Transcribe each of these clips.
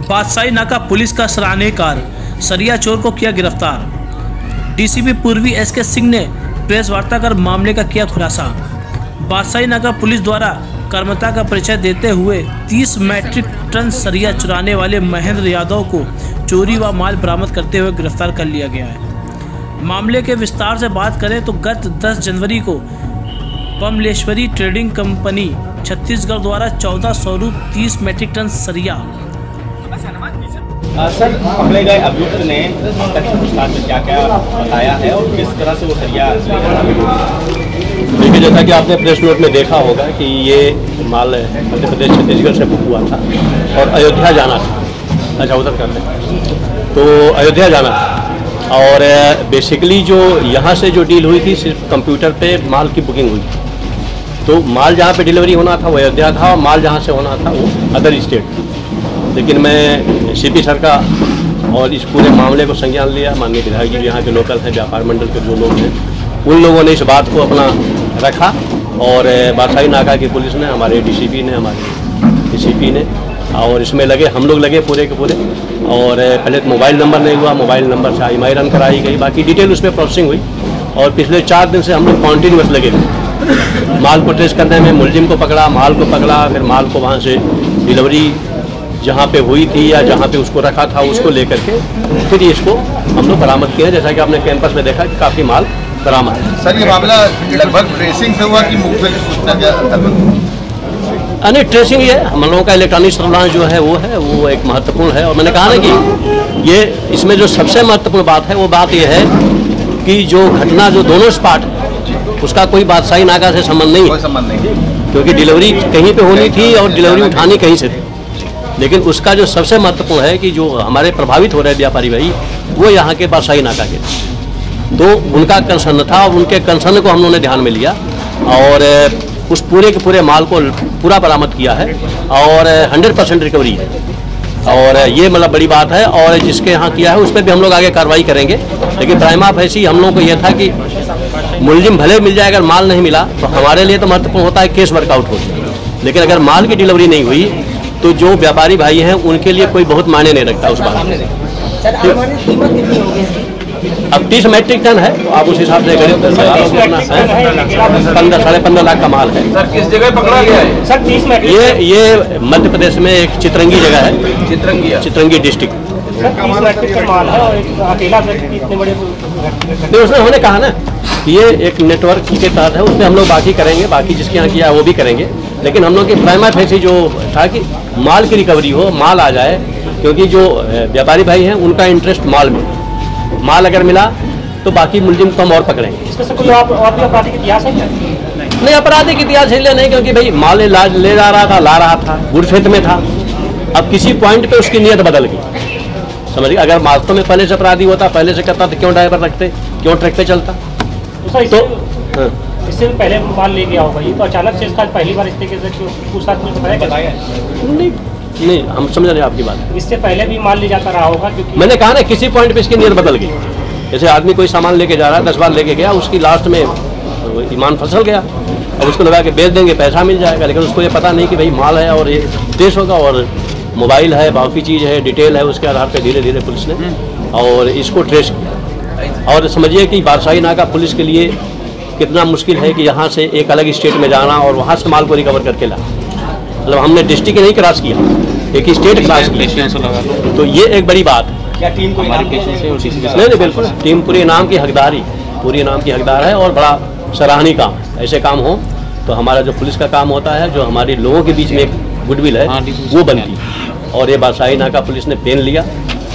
बादशाही नाका पुलिस का सराहनीय कार्य, सरिया चोर को किया गिरफ्तार। डीसीपी पूर्वी एसके सिंह ने प्रेस वार्ता कर मामले का किया खुलासा। बादशाही नाका पुलिस द्वारा कर्मता का परिचय देते हुए 30 मैट्रिक टन सरिया चुराने वाले महेंद्र यादव को चोरी व माल बरामद करते हुए गिरफ्तार कर लिया गया है। मामले के विस्तार से बात करें तो गत 10 जनवरी को बमलेश्वरी ट्रेडिंग कंपनी छत्तीसगढ़ द्वारा 14 स्वरूप 30 मैट्रिक टन सरिया। सर, पकड़े गए अभियुक्त ने पूछताछ में क्या क्या बताया है और किस तरह से वो सरिया? देखिए, जैसा कि आपने प्रेस नोट में देखा होगा कि ये माल मध्य प्रदेश छत्तीसगढ़ से बुक हुआ था और अयोध्या जाना था। अच्छा, उधर करते हैं तो अयोध्या जाना था और बेसिकली जो यहाँ से जो डील हुई थी सिर्फ कंप्यूटर पे माल की बुकिंग हुई थी। तो माल जहाँ पे डिलीवरी होना था वो अयोध्या था और माल जहाँ से होना था वो अदर स्टेट। लेकिन मैं सीपी सर का और इस पूरे मामले को संज्ञान लिया। माननीय विधायक जी यहाँ के लोकल हैं, व्यापार मंडल के जो लोग हैं, उन लोगों ने इस बात को अपना रखा और बादशाही नाका की पुलिस ने, हमारे डीसीपी ने, हमारे डीसीपी ने और इसमें लगे, हम लोग लगे पूरे के पूरे। और पहले तो मोबाइल नंबर नहीं हुआ, मोबाइल नंबर से IMI रन कराई गई, बाकी डिटेल उसमें प्रोसेसिंग हुई। और पिछले 4 दिन से हम लोग कॉन्टीन्यूस लगे माल को ट्रेस करने में। मुलजिम को पकड़ा, माल को पकड़ा, फिर माल को वहाँ से डिलीवरी जहाँ पे हुई थी या जहाँ पे उसको रखा था उसको लेकर के फिर इसको हम लोग बरामद किए। जैसा कि आपने कैंपस में देखा कि काफ़ी माल बरामद है। सर, ये मामला लगभग ट्रेसिंग से हुआ कि मुखबिर की सूचना के अंतर्गत? नहीं, ट्रेसिंग ये हम लोगों का इलेक्ट्रॉनिक सर्विलांस जो है वो एक महत्वपूर्ण है। और मैंने कहा ना कि ये इसमें जो सबसे महत्वपूर्ण बात है वो बात ये है कि जो घटना जो दोनों स्पॉट है उसका कोई बादशाही नाका से संबंध नहीं है। कोई संबंध नहीं, क्योंकि डिलीवरी कहीं पे होनी थी और डिलीवरी उठानी कहीं से थी। लेकिन उसका जो सबसे महत्वपूर्ण है कि जो हमारे प्रभावित हो रहे व्यापारी भाई वो यहाँ के बादशाही नाका के, तो उनका कंसर्न था और उनके कंसर्न को हम लोगों ने ध्यान में लिया और उस पूरे के पूरे माल को पूरा बरामद किया है और 100% रिकवरी है। और ये मतलब बड़ी बात है। और जिसके यहाँ किया है उस पर भी हम लोग आगे कार्रवाई करेंगे। लेकिन प्राइमा फैसी हम लोगों को यह था कि मुलजिम भले मिल जाए, अगर माल नहीं मिला तो हमारे लिए तो महत्वपूर्ण होता है केस वर्कआउट हो। लेकिन अगर माल की डिलीवरी नहीं हुई तो जो व्यापारी भाई हैं उनके लिए कोई बहुत मायने नहीं रखता उस बात में। अब 30 मैट्रिक टन है तो आप उस हिसाब से करें 15-15.5 लाख का माल है। सर, किस जगह पकड़ा गया है? सर, 30 मैट्रिक ये मध्य प्रदेश में एक चित्रंगी जगह है, चित्रंगी डिस्ट्रिक्ट। उसने हमने कहा ना कि ये एक नेटवर्क के तहत है, उसमें हम लोग बाकी करेंगे, बाकी जिसके यहाँ किया है वो भी करेंगे। लेकिन हम लोग की प्राइमा फैसी जो था कि माल की रिकवरी हो, माल आ जाए, क्योंकि जो व्यापारी भाई हैं उनका इंटरेस्ट माल में, माल अगर मिला तो बाकी मुलजिम को हम और पकड़ेंगे। कोई और भी आपराधिक इतिहास है क्या? नहीं, आपराधिक इतिहास इसलिए नहीं क्योंकि भाई माल ले जा रहा था, ला रहा था, गुड फेथ में था। अब किसी पॉइंट पे उसकी नीयत बदल गई, समझिए। अगर वास्तव में पहले से अपराधी होता, पहले से करता तो क्यों ड्राइवर रखते, क्यों ट्रक पे चलता? तो इससे पहले माल ले गया होगा, ये तो अचानक से इसका पहली बार इस तरीके से पूछताछ कुछ बताया? नहीं, हम समझ रहे हैं आपकी बात। इससे पहले भी माल ले जाता रहा होगा, क्योंकि मैंने कहा ना किसी पॉइंट पे इसकी नीयत बदल गई। जैसे आदमी कोई सामान लेके जा रहा है, 10 बार लेके गया, उसकी लास्ट में ईमान फसल गया, अब उसको लगा के बेच देंगे, पैसा मिल जाएगा। लेकिन उसको ये पता नहीं कि भाई माल है और ये देश होगा और मोबाइल है, बाकी चीज़ है, डिटेल है, उसके आधार पर धीरे धीरे पुलिस ने और इसको ट्रेस किया। और समझिए कि बादशाही नाका पुलिस के लिए कितना मुश्किल है कि यहाँ से एक अलग स्टेट में जाना और वहाँ से माल को रिकवर करके लाना। मतलब हमने डिस्ट्रिक्ट नहीं क्रॉस किया, एक स्टेट क्रॉस किया, तो ये एक बड़ी बात है। क्या टीम को नहीं, बिल्कुल टीम पूरी इनाम की हकदार है और बड़ा सराहनीय काम है। ऐसे काम हो तो हमारा जो पुलिस का काम होता है, जो हमारी लोगों के बीच में एक गुडविल है वो बनती है। और ये बादशाही नाका पुलिस ने पेन लिया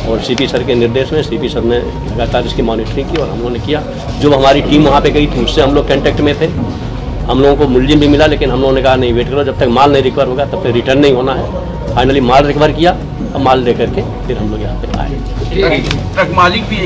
और सीपी सर के निर्देश में सीपी सर ने लगातार इसकी मॉनिटरिंग की और हम लोगों ने किया। जो हमारी टीम वहाँ पे गई थी उससे हम लोग कांटेक्ट में थे। हम लोगों को मुलजिम भी मिला, लेकिन हम लोगों ने कहा नहीं, वेट करो, जब तक माल नहीं रिकवर होगा तब तक रिटर्न नहीं होना है। फाइनली माल रिकवर किया और माल लेकर के फिर हम लोग यहाँ पे आए। ट्रक मालिक भी